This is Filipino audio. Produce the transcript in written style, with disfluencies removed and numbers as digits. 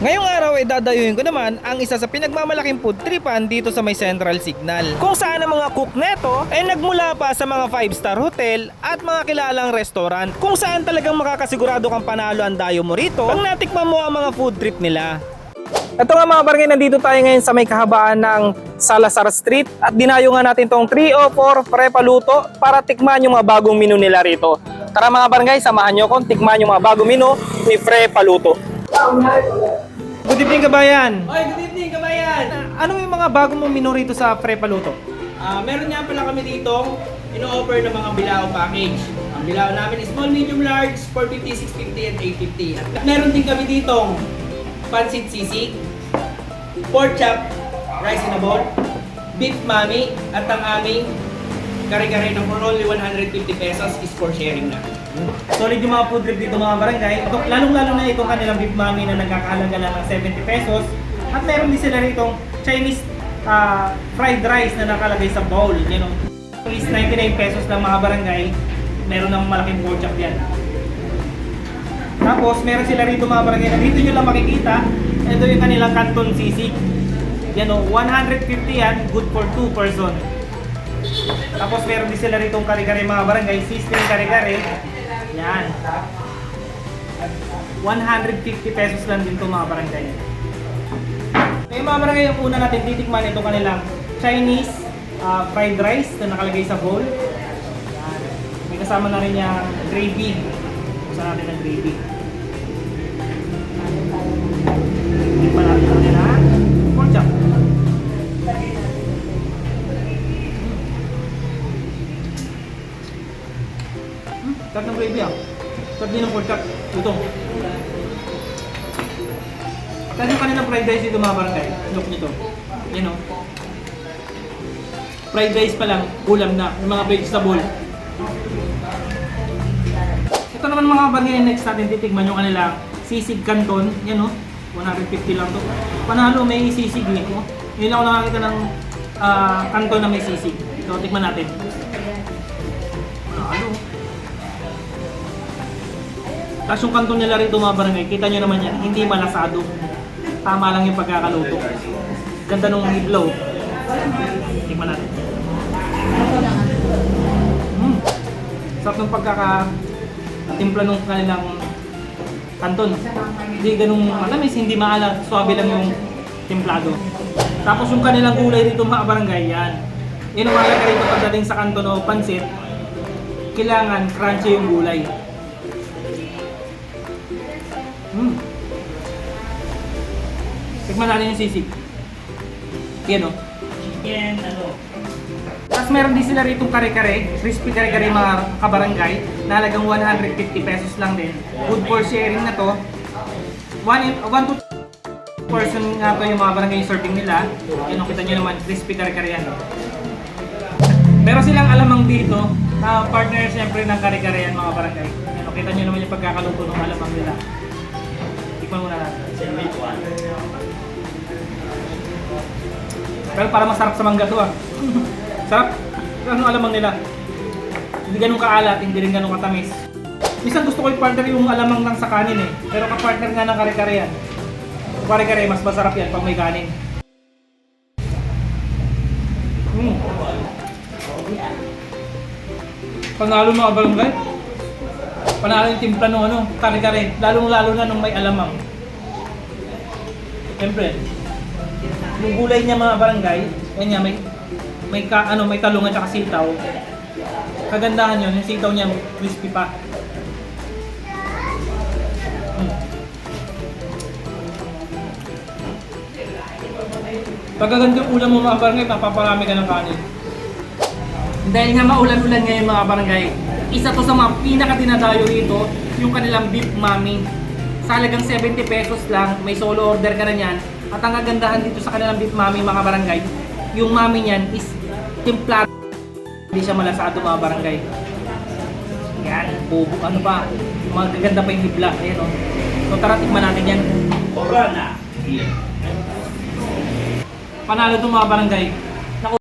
Ngayong araw ay dadayuhin ko naman ang isa sa pinagmamalaking food tripan dito sa may Central Signal. Kung saan ang mga cook neto ay nagmula pa sa mga 5-star hotel at mga kilalang restaurant. Kung saan talagang makakasigurado kang panalo ang dayo mo rito pag natikman mo ang mga food trip nila. Ito nga mga barangay, nandito tayo ngayon sa may kahabaan ng Salazar Street at dinayo nga natin tong 304 Prepaluto para tikman yung mga bagong menu nila rito. Tara mga barangay, samahan nyo akong tikman yung mga bagong menu ni Prepaluto. Good evening kabayan! Oy, good evening kabayan! Ano yung mga bagong mong menu rito sa Prepaluto? Meron nga pala kami dito ino-offer ng mga bilao package. Ang bilao namin is small, medium, large, 450, 650, and 850. At meron din kami ditong pansit sisig, pork chop, rice in a bowl, beef mami, at ang aming kare-kare na for only 150 pesos is for sharing na. Solid yung mga food trip dito mga barangay. Lalong-lalo na itong kanilang beef mami na nagkakahalaga lang ng 70 pesos. At meron din sila ritong Chinese fried rice na nakalagay sa bowl. You know, is 99 pesos lang mga barangay. Meron ng malaking pork chop yan. Tapos meron sila rito mga barangay na dito nyo lang makikita. Ito yung kanilang canton sisig. Yan o, 150 yan, good for 2 person. Tapos meron din sila rito kare-kare mga barangay, sizzling kare-kare. Yan. 150 pesos lang din ito mga barangay. Yung mga barangay, yung una natin titikman ito kanilang Chinese fried rice na nakalagay sa bowl. Yan. May kasama na rin yung gravy. Gusto natin ng gravy. Tikman natin ito nila. Pork chop. Sarap ng gravy ah. Sarap din ng pork chop. Ito. Kasi yung kanilang fried rice dito mga barangay. Look nito. Yan o. Fried rice pa lang, ulam na. Yung mga vegetable. Ito naman mga barangay, next natin titigman yung kanilang sisig canton. Yan o. 150 lang to. Panalo may sisig eh. Ngayon ako nakakita ng canton na may sisig. Ito, tikman natin. Panalo. Tapos yung kanton nila rito mga barangay, kita nyo naman yan, hindi malasado. Tama lang yung pagkakaluto. Ganda nung iblaw. Tikman natin. Sarap ng pagkakatimpla nung kanilang kanton. Hindi ganung matamis, hindi maalat. Suwabe lang yung timplado. Tapos yung kanilang gulay rito mga barangay, yan. Inuwala ka rito pagdating sa kanton o pansit, kailangan crunchy yung gulay. Tikman natin yung sisig. Yan o. Chicken, Tapos meron din sila rito kare-kare, crispy kare-kare mga kabarangay, na halagang 150 pesos lang din. Good for sharing na to. 1 to 2 person nga to yung mga barangay serving nila. Yan o, kita nyo naman, crispy kare-kare yan. Meron silang alamang dito, partner siyempre ng kare-kare yan mga barangay. Yan o, kita nyo naman yung pagkakaluto ng alamang nila. Tikman muna natin. Pero para masarap sa mangga to ah. Sarap. Ano alamang nila? Hindi ganun kaalat, hindi rin ganun katamis. Minsan gusto ko i-partner yung alamang lang sa kanin eh. Pero ka-partner nga ng kare-kare yan. Kare-kare, mas masarap yan pag may kanin. Panalo mga barangay. Panalo yung timpla ng kare-kare. Lalong-lalo na nung may alamang. Siyempre, yung gulay niya mga barangay, yan niya, may talong at saka sitaw. Kagandahan yun, yung sitaw niya crispy pa. Pagkaganda yung ulam mo mga barangay, mapaparami ka ng kanin. Dahil nga maulan-ulan ngayon mga barangay, isa to sa mga pinaka-dinadayo rito, yung kanilang beef mami. Sa halagang 70 pesos lang, may solo order ka na niyan. At ang kagandahan dito sa kanilang beef mami mga barangay, yung mami niyan is timplado. Hindi siya malasado mga barangay. Yan, bubo, ano pa, magaganda pa yung hibla. Ayan o. So tara, tikman natin yan. Panalo itong mga barangay.